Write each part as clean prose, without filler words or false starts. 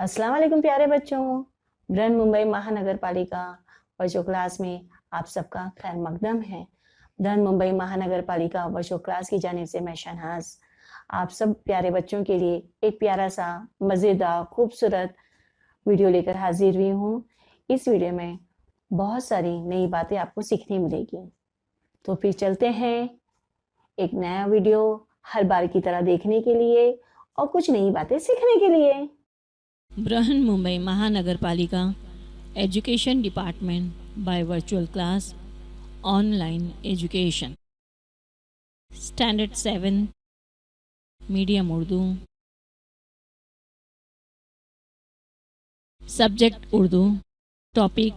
अस्सलाम वालेकुम प्यारे बच्चों। बृहन मुंबई महानगर पालिका वर्चुअल क्लास में आप सबका खैर मकदम है। बृहन मुंबई महानगर पालिका वर्चुअल क्लास की जानिब से मैं शहनाज आप सब प्यारे बच्चों के लिए एक प्यारा सा मज़ेदार खूबसूरत वीडियो लेकर हाजिर हुई हूँ। इस वीडियो में बहुत सारी नई बातें आपको सीखने मिलेगी। तो फिर चलते हैं एक नया वीडियो हर बार की तरह देखने के लिए और कुछ नई बातें सीखने के लिए। Brihan Mumbai Mahanagar Palika education department by virtual class online education standard 7 medium Urdu subject Urdu topic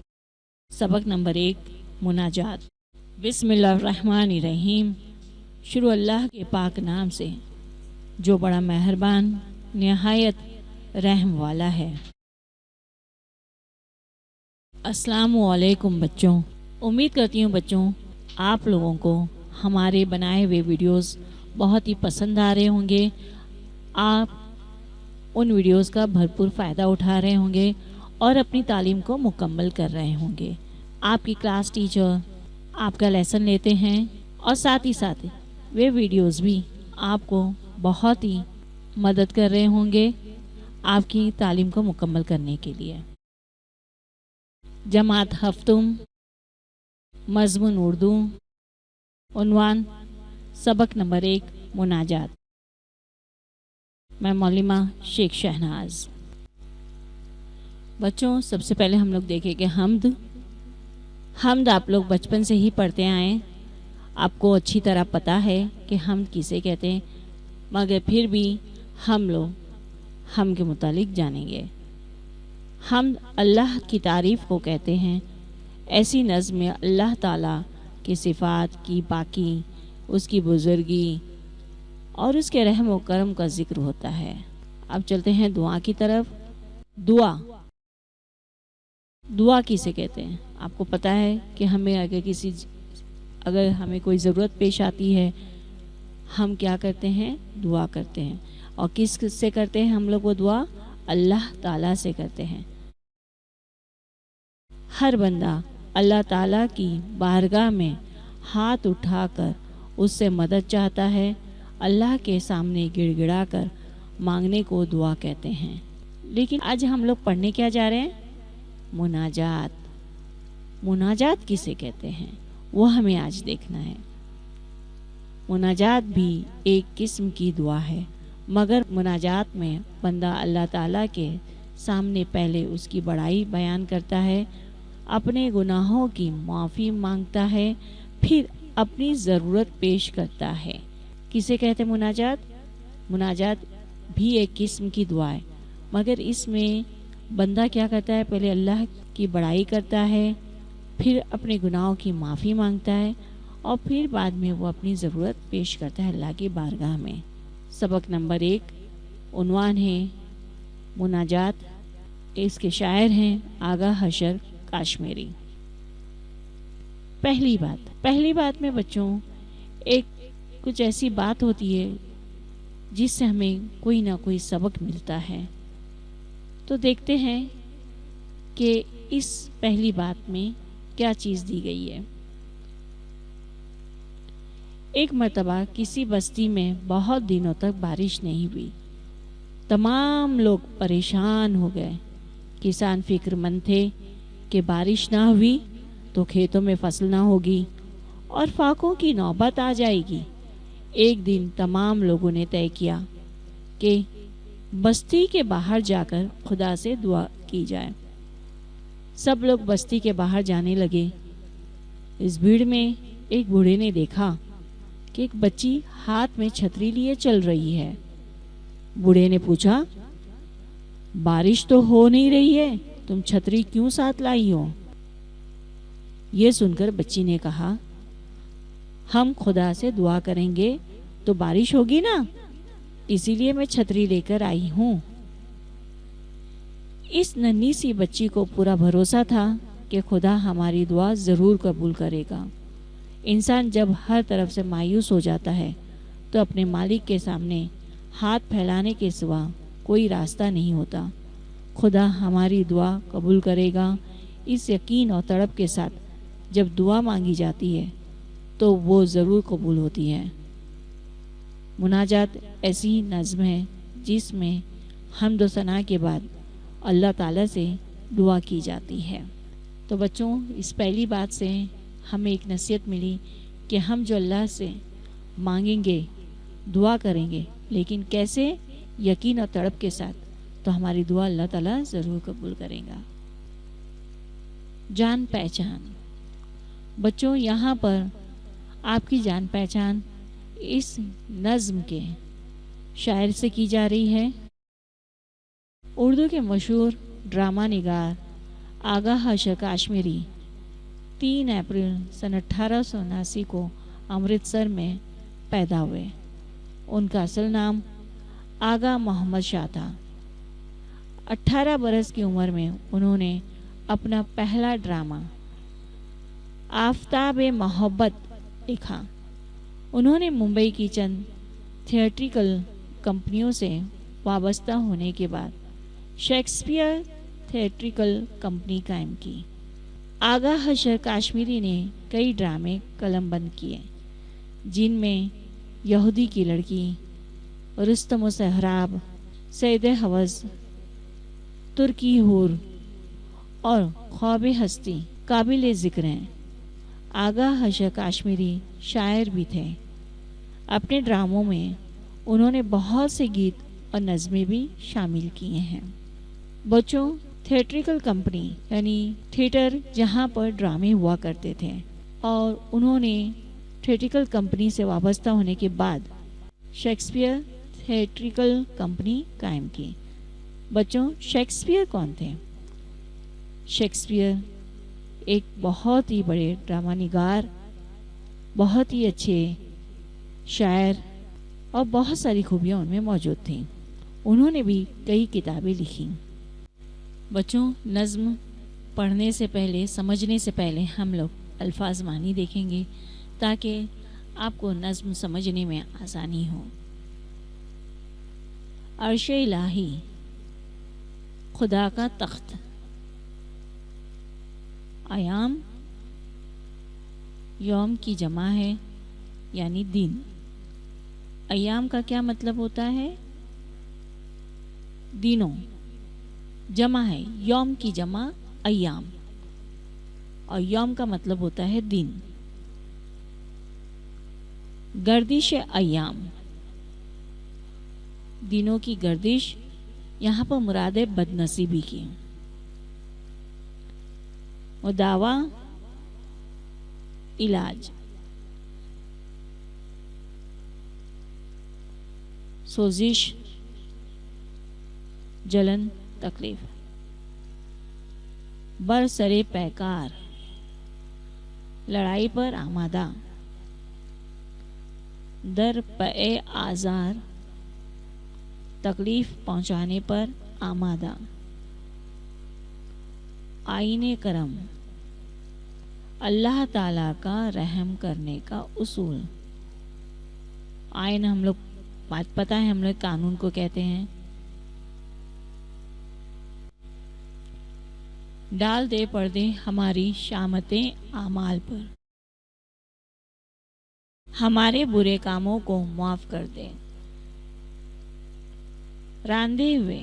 सबक नंबर 1 मुनाजात। बिस्मिल्लाहिर्रहमानिर्रहीम। शुरू अल्लाह के पाक नाम से जो बड़ा मेहरबान निहायत रहम वाला है। अस्सलामु अलैकुम बच्चों, उम्मीद करती हूँ बच्चों आप लोगों को हमारे बनाए हुए वीडियोस बहुत ही पसंद आ रहे होंगे। आप उन वीडियोस का भरपूर फ़ायदा उठा रहे होंगे और अपनी तालीम को मुकम्मल कर रहे होंगे। आपकी क्लास टीचर आपका लेसन लेते हैं और साथ ही साथ वे वीडियोस भी आपको बहुत ही मदद कर रहे होंगे आपकी तालीम को मुकम्मल करने के लिए। जमात हफ्तुम, मज़मून उर्दू, उन्वान सबक नंबर 1 मुनाजात। मैं मौलिमा शेख शहनाज। बच्चों सबसे पहले हम लोग देखेंगे हमद आप लोग बचपन से ही पढ़ते आए, आपको अच्छी तरह पता है कि हमद किसे कहते हैं, मगर फिर भी हम लोग हम के मुतालिक जानेंगे। हमद अल्लाह की तारीफ़ को कहते हैं। ऐसी नज़्म में अल्लाह ताला की सिफ़ात की बाकी, उसकी बुज़ुर्गी और उसके रहम व करम का ज़िक्र होता है। अब चलते हैं दुआ की तरफ। दुआ किसे कहते हैं? आपको पता है कि हमें अगर हमें कोई ज़रूरत पेश आती है हम क्या करते हैं? दुआ करते हैं। और किस से करते हैं हम लोग वो दुआ? अल्लाह ताला से करते हैं। हर बंदा अल्लाह ताला की बारगाह में हाथ उठाकर उससे मदद चाहता है। अल्लाह के सामने गिड़गिड़ा कर मांगने को दुआ कहते हैं। लेकिन आज हम लोग पढ़ने क्या जा रहे हैं? मुनाजात। मुनाजात किसे कहते हैं वो हमें आज देखना है। मुनाजात भी एक किस्म की दुआ है, मगर मुनाजात में बंदा अल्लाह ताला के सामने पहले उसकी बड़ाई बयान करता है, अपने गुनाहों की माफ़ी मांगता है, फिर अपनी ज़रूरत पेश करता है। किसे कहते हैं मुनाजात? मुनाजात भी एक किस्म की दुआ है, मगर इसमें बंदा क्या करता है? पहले अल्लाह की बड़ाई करता है, फिर अपने गुनाहों की माफ़ी मांगता है और फिर बाद में वो अपनी ज़रूरत पेश करता है अल्लाह की बारगाह में। सबक नंबर 1 उन्वान है मुनाजात। इसके शायर हैं आगा हशर काश्मीरी। पहली बात में बच्चों एक कुछ ऐसी बात होती है जिससे हमें कोई ना कोई सबक मिलता है। तो देखते हैं कि इस पहली बात में क्या चीज़ दी गई है। एक मर्तबा किसी बस्ती में बहुत दिनों तक बारिश नहीं हुई। तमाम लोग परेशान हो गए। किसान फिक्रमंद थे कि बारिश ना हुई तो खेतों में फसल ना होगी और फाकों की नौबत आ जाएगी। एक दिन तमाम लोगों ने तय किया कि बस्ती के बाहर जाकर खुदा से दुआ की जाए। सब लोग बस्ती के बाहर जाने लगे। इस भीड़ में एक बूढ़े ने देखा कि एक बच्ची हाथ में छतरी लिए चल रही है। बूढ़े ने पूछा, बारिश तो हो नहीं रही है, तुम छतरी क्यों साथ लाई हो? ये सुनकर बच्ची ने कहा, हम खुदा से दुआ करेंगे तो बारिश होगी ना, इसीलिए मैं छतरी लेकर आई हूँ। इस नन्ही सी बच्ची को पूरा भरोसा था कि खुदा हमारी दुआ ज़रूर कबूल करेगा। इंसान जब हर तरफ से मायूस हो जाता है तो अपने मालिक के सामने हाथ फैलाने के सिवा कोई रास्ता नहीं होता। खुदा हमारी दुआ कबूल करेगा। इस यकीन और तड़प के साथ जब दुआ मांगी जाती है तो वो ज़रूर कबूल होती है। मुनाजात ऐसी नज़्म है जिसमें हम्द व सना के बाद अल्लाह ताला से दुआ की जाती है। तो बच्चों, इस पहली बात से हमें एक नसीहत मिली कि हम जो अल्लाह से मांगेंगे, दुआ करेंगे, लेकिन कैसे? यकीन और तड़प के साथ, तो हमारी दुआ अल्लाह ताला ज़रूर कबूल करेगा। जान पहचान। बच्चों, यहाँ पर आपकी जान पहचान इस नज़्म के शायर से की जा रही है। उर्दू के मशहूर ड्रामा निगार आगा हशर काश्मीरी 3 अप्रैल सन 1879 को अमृतसर में पैदा हुए। उनका असल नाम आगा मोहम्मद शाह था। 18 बरस की उम्र में उन्होंने अपना पहला ड्रामा आफताब मोहब्बत लिखा। उन्होंने मुंबई की चंद थिएट्रिकल कंपनियों से वाबस्ता होने के बाद शेक्सपियर थिएट्रिकल कंपनी कायम की। आगा हशर काश्मीरी ने कई ड्रामे कलमबंद किए, जिनमें यहूदी की लड़की, रुस्तम व सहराब, सैद हवस, तुर्की हूर और ख्वाब हस्ती काबिल ज़िक्र हैं। आगा हशर काश्मीरी शायर भी थे। अपने ड्रामों में उन्होंने बहुत से गीत और नज़में भी शामिल किए हैं। बच्चों, थिएट्रिकल कंपनी यानी थिएटर जहाँ पर ड्रामे हुआ करते थे, और उन्होंने थिएट्रिकल कंपनी से वाबस्ता होने के बाद शेक्सपियर थिएट्रिकल कंपनी कायम की। बच्चों, शेक्सपियर कौन थे? शेक्सपियर एक बहुत ही बड़े ड्रामा निगार, बहुत ही अच्छे शायर और बहुत सारी खूबियाँ उनमें मौजूद थीं। उन्होंने भी कई किताबें लिखी। बच्चों, नज़्म पढ़ने से पहले, समझने से पहले हम लोग अल्फाज मानी देखेंगे ताकि आपको नज़्म समझने में आसानी हो। अर्श इलाही, खुदा का तख्त। अयाम यौम की जमा है, यानी दिन। अयाम का क्या मतलब होता है? दिनों। जमा है, यौम की जमा अयाम, और यौम का मतलब होता है दिन। गर्दिश अयाम, दिनों की गर्दिश, यहाँ पर मुराद है बदनसीबी की। और दावा, इलाज। सोजिश, जलन, तकलीफ। बरसरे पैकार, लड़ाई पर आमादा। दर पे आज़ार, तकलीफ पहुंचाने पर आमादा। आईने करम, अल्लाह ताला का रहम करने का उसूल। आइन हम लोग बात पता है, हम लोग कानून को कहते हैं। डाल दे पर्दे हमारी शामतें आमाल पर, हमारे बुरे कामों को माफ कर दे। रांधे हुए,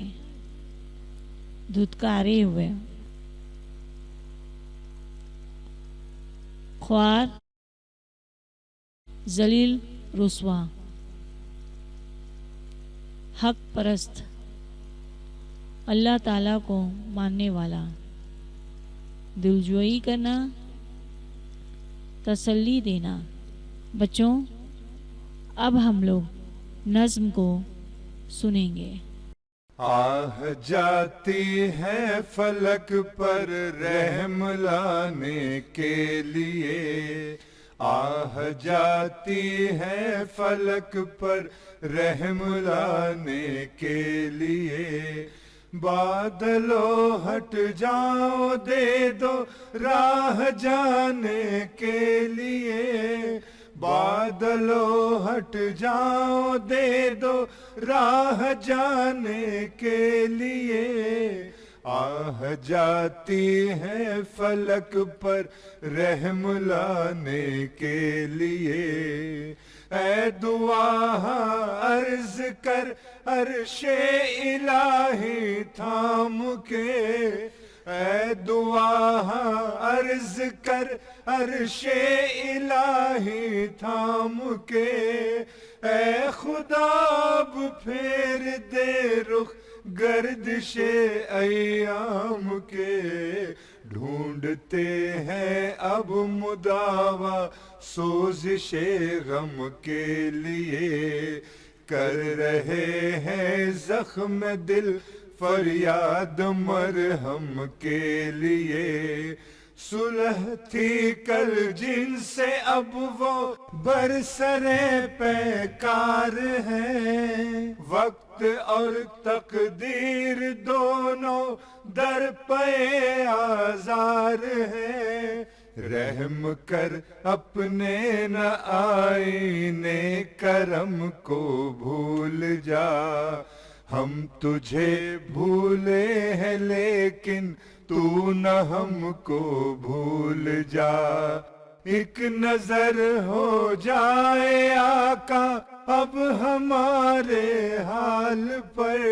धुतकारे हुए। ख्वार, जलील, रुस्वा। हक परस्त, अल्लाह ताला को मानने वाला। दिलजोई करना, तसल्ली देना। बच्चों, अब हम लोग नज़्म को सुनेंगे। आह जाती है फलक पर रहम लाने के लिए, आह जाती है फलक पर रहम लाने के लिए। बादलों हट जाओ, दे दो राह जाने के लिए। बादलों हट जाओ, दे दो राह जाने के लिए। آہ جاتی ہے فلک پر رحم لانے کے لیے، اے دعا عرض کر عرش الہی تھام کے، اے دعا عرض کر عرش الہی تھام کے، اے خدا اب پھیر دے رخ گردش ایام کے، ڈھونڈتے ہیں اب مداوا سوزش غم کے لیے، کر رہے ہیں زخم دل فریاد مرہم کے لیے، صلح تھی کل جن سے اب وہ برسرے پیکار ہیں، وقت اور تقدیر دونوں در پہ آزار ہیں، رحم کر اپنے نہ آئینے کرم کو بھول جا، ہم تجھے بھولے ہیں لیکن تو نہ ہم کو بھول جا، ایک نظر ہو جائے آقا اب ہمارے حال پر،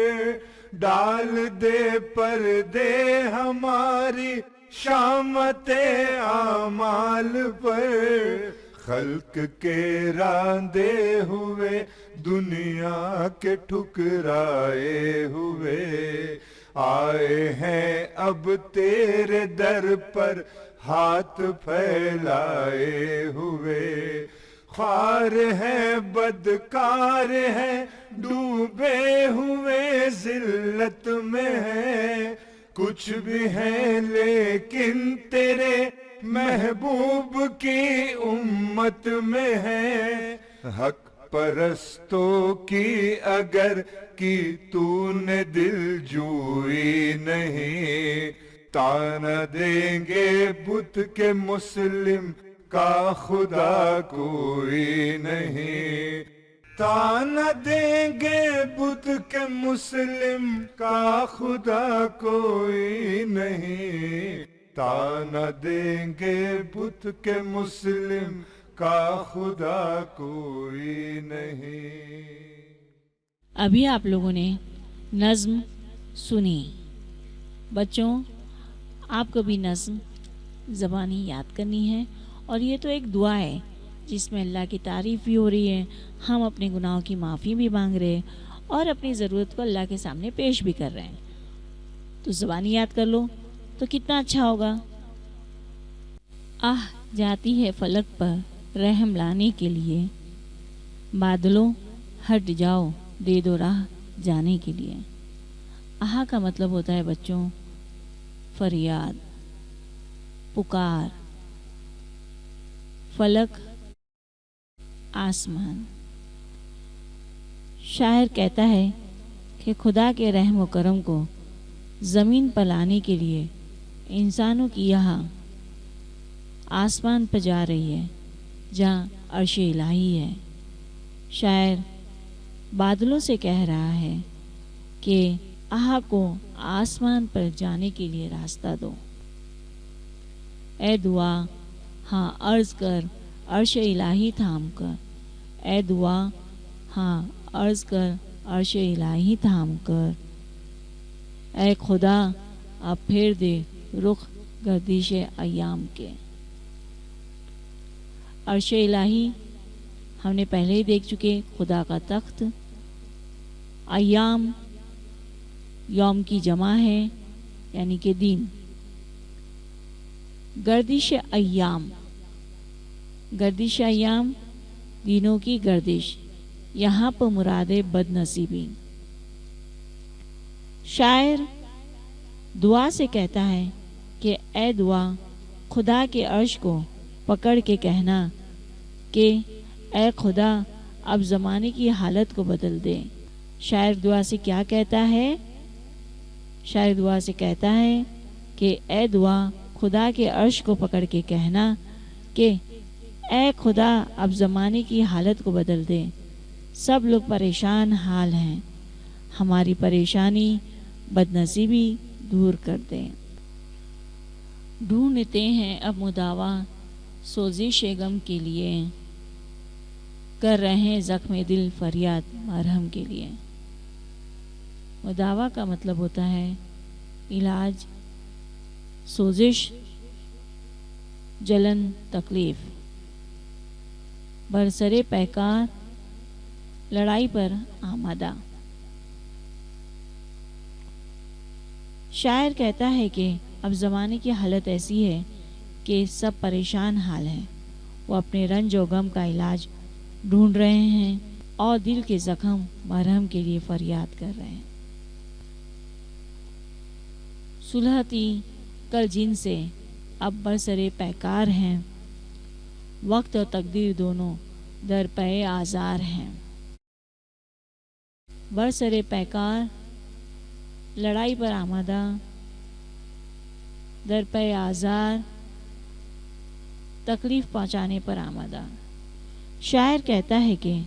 ڈال دے پردے ہماری شامت اعمال پر، خلق کے راندے ہوئے دنیا کے ٹھکرائے ہوئے، آئے ہیں اب تیرے در پر ہاتھ پھیلائے ہوئے، خوار ہیں بدکار ہیں ڈوبے ہوئے ذلت میں ہیں، کچھ بھی ہیں لیکن تیرے محبوب کی امت میں ہیں، حق پرستوں کی اگر کی تو نے دل جوئی نہیں، تانا دیں گے بت کے مسلم کا خدا کوئی نہیں، تانا دیں گے بت کے مسلم کا خدا کوئی نہیں، تانا دیں گے بت کے مسلم کا خدا کوئی نہیں۔ ابھی آپ لوگوں نے نظم سنی۔ بچوں، آپ کو بھی نظم زبانی یاد کرنی ہے، اور یہ تو ایک دعا ہے جس میں اللہ کی تعریف بھی ہو رہی ہے، ہم اپنے گناہوں کی معافی بھی مانگ رہے ہیں اور اپنی ضرورت کو اللہ کے سامنے پیش بھی کر رہے ہیں۔ تو زبانی یاد کر لو تو کتنا اچھا ہوگا۔ آہ جاتی ہے فلک پر رحم لانے کے لیے، بادلوں ہٹ جاؤ دے دو راہ جانے کے لیے۔ آہا کا مطلب ہوتا ہے بچوں فریاد، پکار، فلک، آسمان۔ شاعر کہتا ہے کہ خدا کے رحم و کرم کو زمین پر لانے کے لیے انسانوں کی یہاں آسمان پر جا رہی ہے جہاں عرش الہی ہے۔ شاعر بادلوں سے کہہ رہا ہے کہ آہا کو آسمان پر جانے کے لیے راستہ دو۔ اے دعا ہاں عرض کر عرش الہی تھام کر، اے دعا ہاں عرض کر عرش الہی تھام کر، اے خدا اب پھیر دے رخ گردش ایام کے۔ عرش الہی ہم نے پہلے ہی دیکھ چکے، خدا کا تخت۔ ایام یوم کی جمع ہے یعنی کہ دن۔ گردش ایام، گردش ایام دنوں کی گردش، یہاں پر مراد بد نصیبی۔ شاعر دعا سے کہتا ہے کہ اے دعا خدا کے عرش کو پکڑ کے کہنا کہ اے خدا اب زمانے کی حالت کو بدل دے۔ شاعر دعا سے کیا کہتا ہے؟ شاعر دعا سے کہتا ہے کہ اے دعا خدا کے عرش کو پکڑ کے کہنا کہ اے خدا اب زمانے کی حالت کو بدل دے۔ سب لوگ پریشان حال ہیں، ہماری پریشانی، بد نصیبی دور کر دے۔ ڈھونڈتے ہیں اب مداوا سوزش غم کے لیے، کر رہے ہیں زخم دل فریاد مرہم کے لیے۔ مداوا کا مطلب ہوتا ہے علاج، سوزش، جلن، تکلیف۔ برسرے پیکار، لڑائی پر آمادہ۔ شاعر کہتا ہے کہ اب زمانے کی حالت ایسی ہے کہ سب پریشان حال ہیں، وہ اپنے رنج و غم کا علاج ڈھونڈ رہے ہیں اور دل کے زخم مرہم کے لیے فریاد کر رہے ہیں۔ صلح تھی کل جن سے اب برسرے پیکار ہیں، وقت اور تقدیر دونوں در پے آزار ہیں۔ برسرے پیکار، لڑائی پر آمادہ، در پے آزار، تکلیف پہنچانے پر آمادہ۔ شاعر کہتا ہے کہ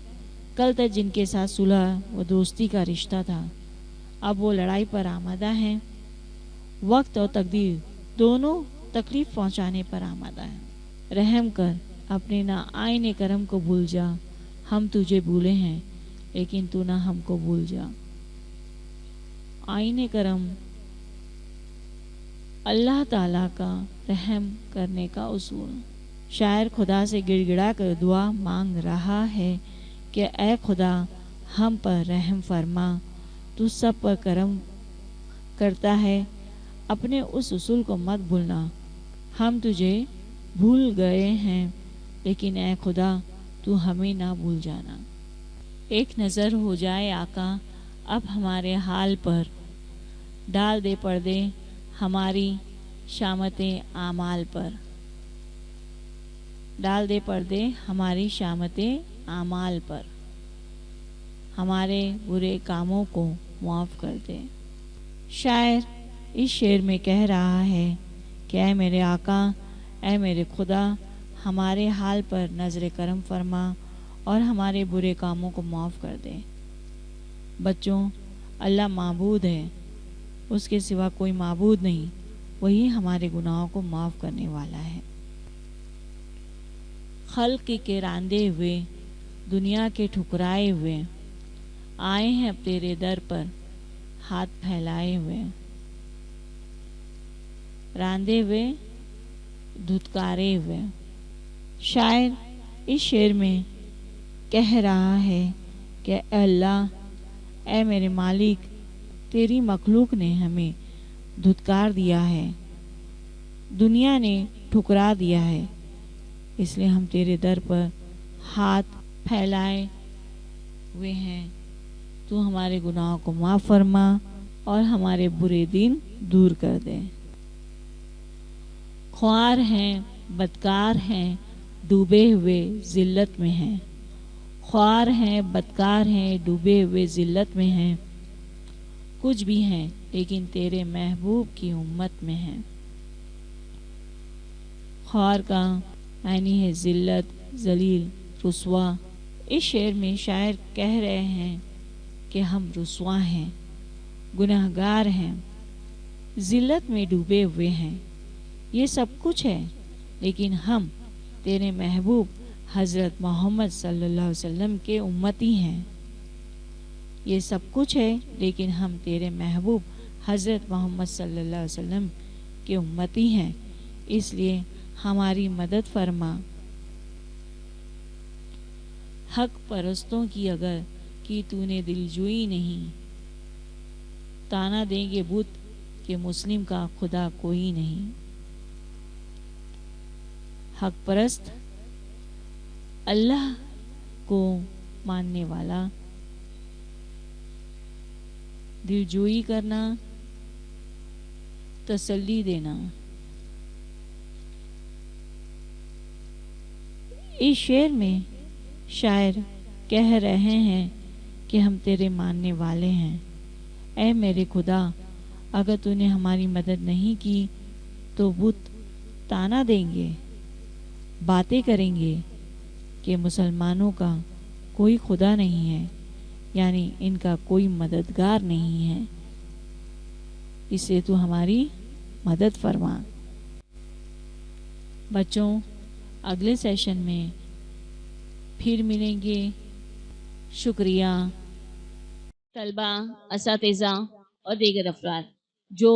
کل تک جن کے ساتھ صلح و دوستی کا رشتہ تھا، اب وہ لڑائی پر آمادہ ہیں، وقت اور تقدیر دونوں تکلیف پہنچانے پر آمادہ ہیں۔ رحم کر اپنے نہ آئین کرم کو بھول جا، ہم تجھے بھولے ہیں لیکن تو نہ ہم کو بھول جا۔ آئین کرم اللہ تعالیٰ کا رحم کرنے کا اصول۔ شاعر خدا سے گڑ گڑا کر دعا مانگ رہا ہے کہ اے خدا ہم پر رحم فرما، تو سب پر کرم کرتا ہے، اپنے اس اصول کو مت بھولنا۔ ہم تجھے بھول گئے ہیں لیکن اے خدا تو ہمیں نہ بھول جانا۔ ایک نظر ہو جائے آقا اب ہمارے حال پر، ڈال دے پردے ہماری شامت اعمال پر۔ ڈال دے پردے ہماری شامت اعمال پر، ہمارے برے کاموں کو معاف کر دے۔ شاعر اس شعر میں کہہ رہا ہے کہ اے میرے آقا، اے میرے خدا، ہمارے حال پر نظر کرم فرما اور ہمارے برے کاموں کو معاف کر دے۔ بچوں، اللہ معبود ہے، اس کے سوا کوئی معبود نہیں، وہی ہمارے گناہوں کو معاف کرنے والا ہے۔ خلق کے راندے ہوئے، دنیا کے ٹھکرائے ہوئے، آئے ہیں اب تیرے در پر ہاتھ پھیلائے ہوئے۔ راندے ہوئے، دھتکارے ہوئے۔ شاعر اس شعر میں کہہ رہا ہے کہ اے اللہ، اے میرے مالک، تیری مخلوق نے ہمیں دھتکار دیا ہے، دنیا نے ٹھکرا دیا ہے، اس لیے ہم تیرے در پر ہاتھ پھیلائے ہوئے ہیں۔ تو ہمارے گناہوں کو معاف فرما اور ہمارے برے دن دور کر دے۔ خوار ہیں، بدکار ہیں، ڈوبے ہوئے ذلت میں ہیں۔ خوار ہیں، بدکار ہیں، ڈوبے ہوئے ذلت میں ہیں، کچھ بھی ہیں لیکن تیرے محبوب کی امت میں ہیں۔ خوار کا معنی ہے ذلت، ذلیل، رسوا۔ اس شعر میں شاعر کہہ رہے ہیں کہ ہم رسوا ہیں، گنہگار ہیں، ذلت میں ڈوبے ہوئے ہیں، یہ سب کچھ ہے لیکن ہم تیرے محبوب حضرت محمد صلی اللہ علیہ وسلم کے امتی ہیں۔ یہ سب کچھ ہے لیکن ہم تیرے محبوب حضرت محمد صلی اللہ علیہ وسلم کے امتی ہیں، اس لیے ہماری مدد فرما۔ حق پرستوں کی اگر کی تو نے دل جوئی نہیں، تانا دیں گے بت کہ مسلم کا خدا کوئی نہیں۔ حق پرست اللہ کو ماننے والا، دل جوئی کرنا، تسلی دینا۔ اس شعر میں شاعر کہہ رہے ہیں کہ ہم تیرے ماننے والے ہیں، اے میرے خدا، اگر تو نے ہماری مدد نہیں کی تو بت تانا دیں گے، باتیں کریں گے کہ مسلمانوں کا کوئی خدا نہیں ہے، یعنی ان کا کوئی مددگار نہیں ہے۔ इससे तू हमारी मदद फरमा। बच्चों, अगले सेशन में फिर मिलेंगे। शुक्रिया। तलबा, असातिज़ा और दीगर अफराद जो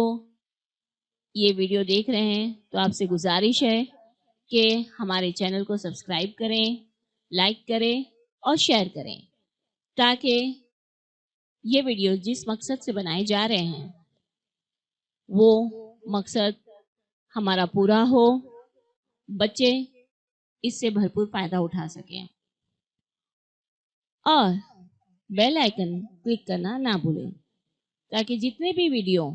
ये वीडियो देख रहे हैं, तो आपसे गुजारिश है कि हमारे चैनल को सब्सक्राइब करें, लाइक करें और शेयर करें, ताकि ये वीडियो जिस मकसद से बनाए जा रहे हैं वो मकसद हमारा पूरा हो, बच्चे इससे भरपूर फ़ायदा उठा सकें। और बेल आइकन क्लिक करना ना भूलें, ताकि जितने भी वीडियो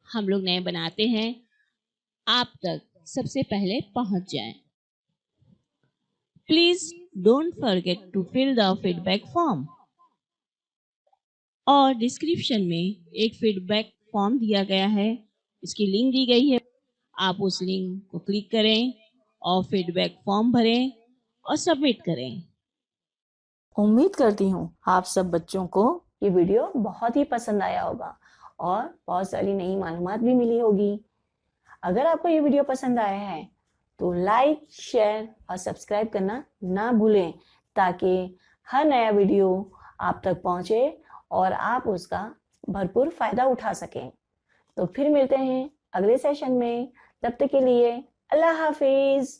हम लोग नए बनाते हैं आप तक सबसे पहले पहुंच जाएं। Please don't forget to fill the feedback form. और डिस्क्रिप्शन में एक फीडबैक फॉर्म दिया गया है, इसकी लिंक दी गई है। आप उस लिंक को क्लिक करें और फीडबैक फॉर्म भरें और सबमिट करें। उम्मीद करती हूँ आप सब बच्चों को ये वीडियो बहुत ही पसंद आया होगा और बहुत सारी नई मालूमात भी मिली होगी। अगर आपको ये वीडियो पसंद आया है तो लाइक, शेयर और सब्सक्राइब करना ना भूलें, ताकि हर नया वीडियो आप तक पहुंचे और आप उसका भरपूर फायदा उठा सकें। तो फिर मिलते हैं अगले सेशन में। तब तक के लिए अल्लाह हाफिज।